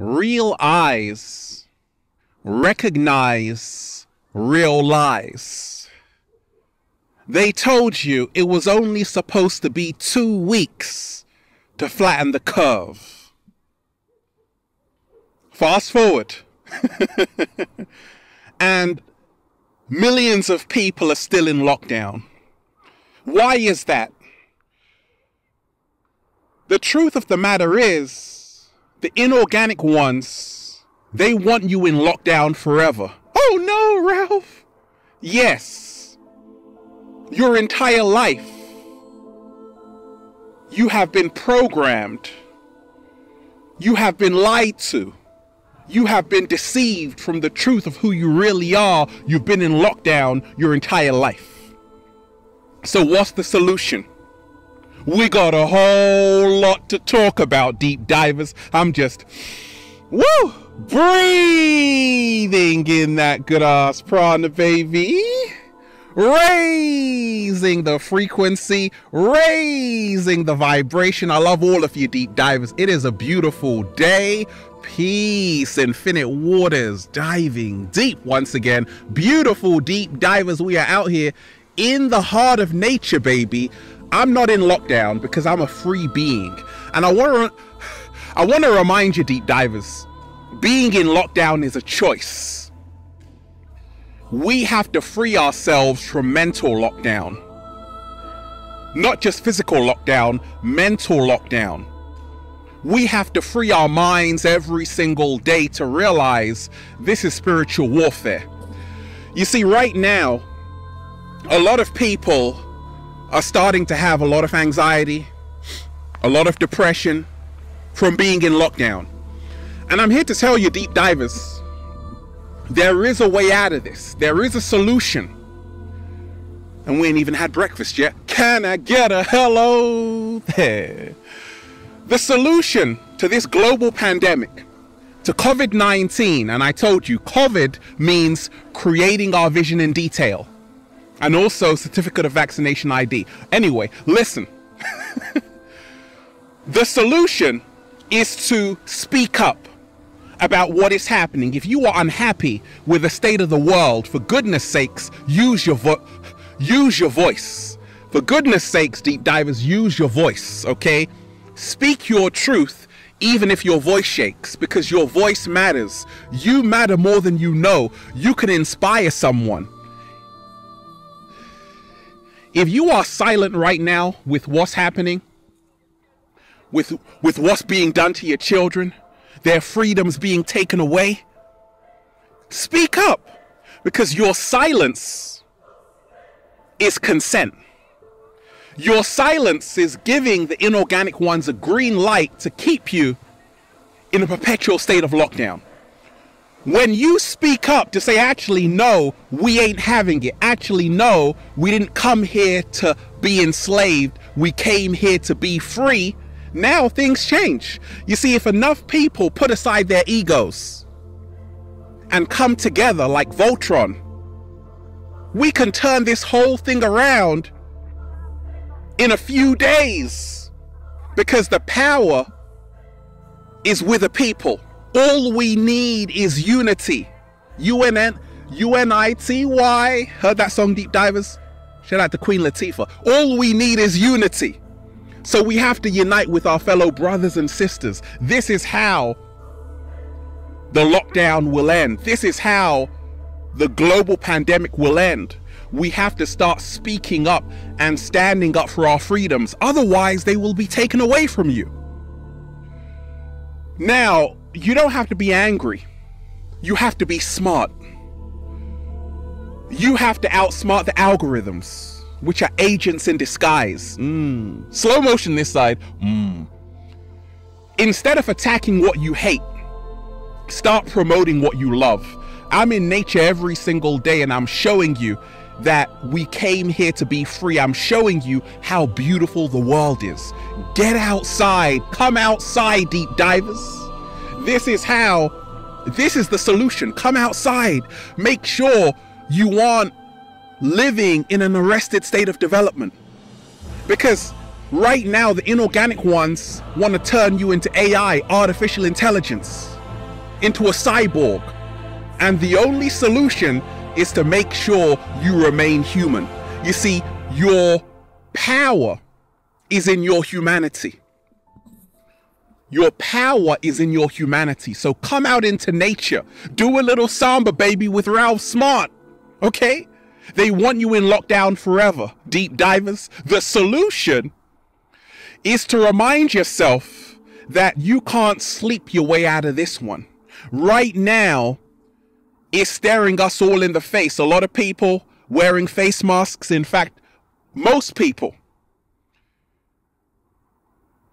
Real eyes recognize real lies. They told you it was only supposed to be 2 weeks to flatten the curve. Fast forward. And millions of people are still in lockdown. Why is that? The truth of the matter is, the inorganic ones, they want you in lockdown forever. Oh no, Ralph! Yes. Your entire life, you have been programmed. You have been lied to. You have been deceived from the truth of who you really are. You've been in lockdown your entire life. So what's the solution? We got a whole lot to talk about, deep divers. I'm just, breathing in that good ass prana, baby. Raising the frequency, raising the vibration. I love all of you, deep divers. It is a beautiful day. Peace, infinite waters, diving deep once again. Beautiful deep divers. We are out here in the heart of nature, baby. I'm not in lockdown because I'm a free being. And I want to remind you, deep divers, being in lockdown is a choice. We have to free ourselves from mental lockdown. Not just physical lockdown, mental lockdown. We have to free our minds every single day to realize this is spiritual warfare. You see, right now, a lot of people are starting to have a lot of anxiety, a lot of depression from being in lockdown. And I'm here to tell you, deep divers, there is a way out of this. There is a solution. And we ain't even had breakfast yet. Can I get a hello there? The solution to this global pandemic, to COVID-19, and I told you, COVID means creating our vision in detail. And also certificate of vaccination ID. Anyway, listen. The solution is to speak up about what is happening. If you are unhappy with the state of the world, for goodness sakes, use your voice. For goodness sakes, deep divers, use your voice, okay? Speak your truth, even if your voice shakes, because your voice matters. You matter more than you know. You can inspire someone. If you are silent right now with what's happening, with what's being done to your children, their freedoms being taken away, speak up, because your silence is consent. Your silence is giving the inorganic ones a green light to keep you in a perpetual state of lockdown. When you speak up to say, actually, no, we ain't having it. Actually, no, we didn't come here to be enslaved. We came here to be free. Now things change. You see, if enough people put aside their egos and come together like Voltron, we can turn this whole thing around in a few days, because the power is with the people. All we need is unity. U-N-I-T-Y. Heard that song, deep divers? Shout out to Queen Latifah. All we need is unity. So we have to unite with our fellow brothers and sisters. This is how the lockdown will end. This is how the global pandemic will end. We have to start speaking up and standing up for our freedoms. Otherwise, they will be taken away from you. Now, you don't have to be angry. You have to be smart. You have to outsmart the algorithms, which are agents in disguise. Slow motion this side. Instead of attacking what you hate, start promoting what you love. I'm in nature every single day, and I'm showing you that we came here to be free. I'm showing you how beautiful the world is. Get outside. Come outside, deep divers. This is the solution. Come outside. Make sure you aren't living in an arrested state of development. Because right now, the inorganic ones want to turn you into AI, artificial intelligence. into a cyborg. And the only solution is to make sure you remain human. You see, your power is in your humanity. Your power is in your humanity. So come out into nature. Do a little samba, baby, with Ralph Smart. Okay? They want you in lockdown forever, deep divers. The solution is to remind yourself that you can't sleep your way out of this one. Right now, it's staring us all in the face. A lot of people wearing face masks. In fact, most people.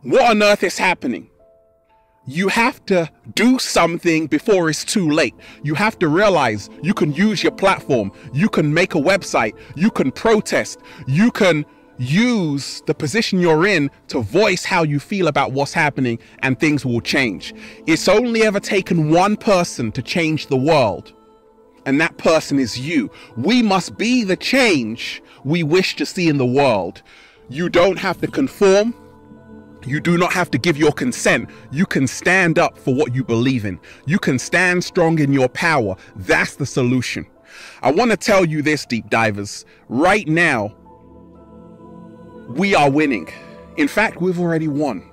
What on earth is happening? You have to do something before it's too late. You have to realize you can use your platform. You can make a website. You can protest. You can use the position you're in to voice how you feel about what's happening, and things will change. It's only ever taken one person to change the world, and that person is you. We must be the change we wish to see in the world. You don't have to conform. You do not have to give your consent. You can stand up for what you believe in. You can stand strong in your power. That's the solution. I want to tell you this, deep divers. Right now, we are winning. In fact, we've already won.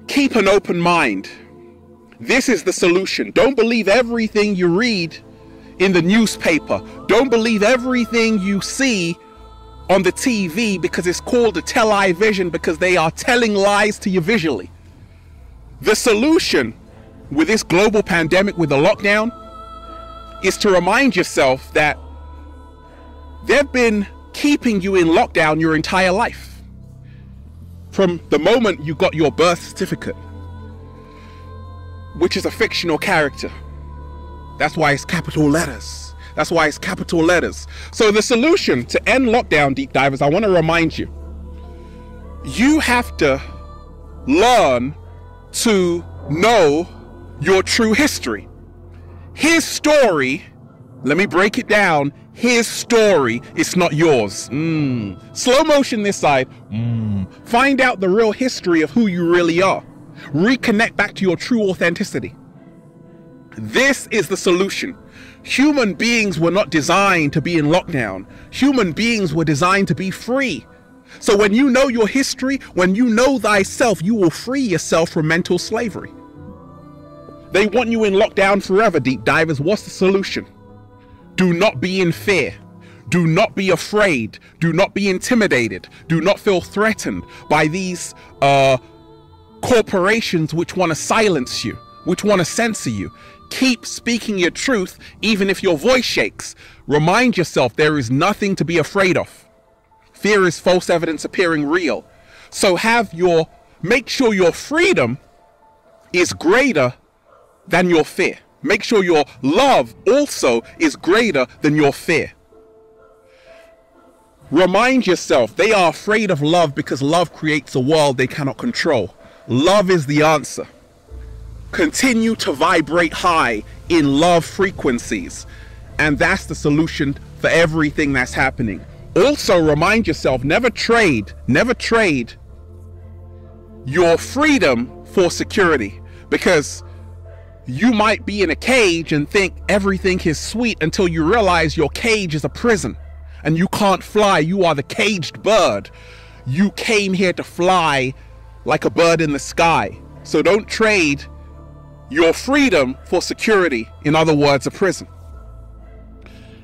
Keep an open mind. This is the solution. Don't believe everything you read in the newspaper. Don't believe everything you see on the TV, because it's called a television, because they are telling lies to you visually. The solution with this global pandemic, with the lockdown, is to remind yourself that they've been keeping you in lockdown your entire life. From the moment you got your birth certificate, which is a fictional character. That's why it's capital letters. That's why it's capital letters. So the solution to end lockdown, deep divers, I want to remind you, you have to learn to know your true history. His story, let me break it down. His story is not yours. Slow motion this side. Find out the real history of who you really are. Reconnect back to your true authenticity. This is the solution. Human beings were not designed to be in lockdown. Human beings were designed to be free. So when you know your history, when you know thyself, you will free yourself from mental slavery. They want you in lockdown forever, deep divers. What's the solution? Do not be in fear. Do not be afraid. Do not be intimidated. Do not feel threatened by these corporations which want to silence you, which want to censor you. Keep speaking your truth, even if your voice shakes. Remind yourself there is nothing to be afraid of. Fear is false evidence appearing real. So make sure your freedom is greater than your fear. Make sure your love also is greater than your fear. Remind yourself they are afraid of love because love creates a world they cannot control. Love is the answer. Continue to vibrate high in love frequencies, and that's the solution for everything that's happening. Also remind yourself, never trade your freedom for security, because you might be in a cage and think everything is sweet until you realize your cage is a prison and you can't fly. You are the caged bird. You came here to fly like a bird in the sky. So don't trade your freedom for security, in other words, a prison.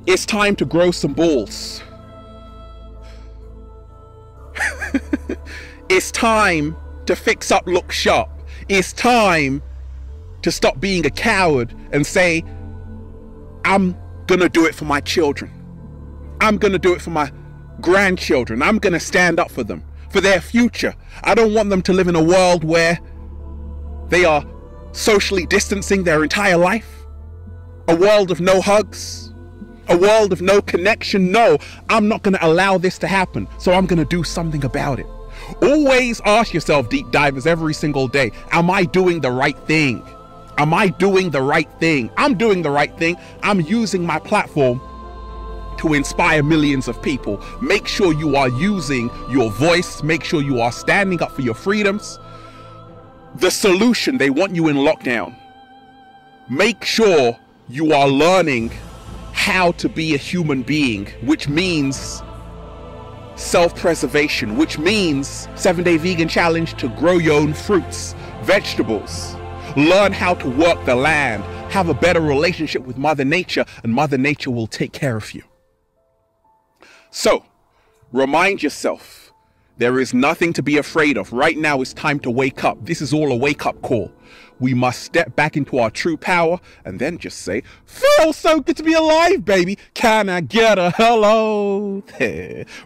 It's time to grow some balls. It's time to fix up, look sharp. It's time to stop being a coward and say, I'm gonna do it for my children. I'm gonna do it for my grandchildren. I'm gonna stand up for them, for their future. I don't want them to live in a world where they are socially distancing their entire life. A world of no hugs. A world of no connection. No, I'm not going to allow this to happen. So I'm going to do something about it. Always ask yourself, deep divers, every single day, am I doing the right thing? Am I doing the right thing? I'm doing the right thing. I'm using my platform to inspire millions of people. Make sure you are using your voice. Make sure you are standing up for your freedoms. the solution. They want you in lockdown. Make sure you are learning how to be a human being, which means self-preservation, which means 7-day vegan challenge to grow your own fruits, vegetables, learn how to work the land, have a better relationship with Mother Nature, and Mother Nature will take care of you. So, remind yourself, there is nothing to be afraid of. Right now it's time to wake up. This is all a wake-up call. We must step back into our true power and then just say, feels so good to be alive, baby. Can I get a hello?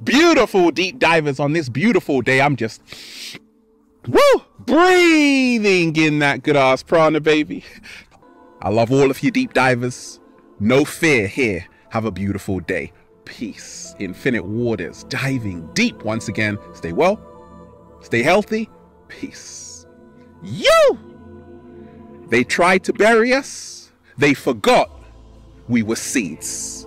Beautiful deep divers on this beautiful day. I'm just, breathing in that good ass prana, baby. I love all of you deep divers. No fear here. Have a beautiful day. Peace. Infinite waters. Diving deep once again. Stay well. Stay healthy. Peace. They tried to bury us. They forgot we were seeds.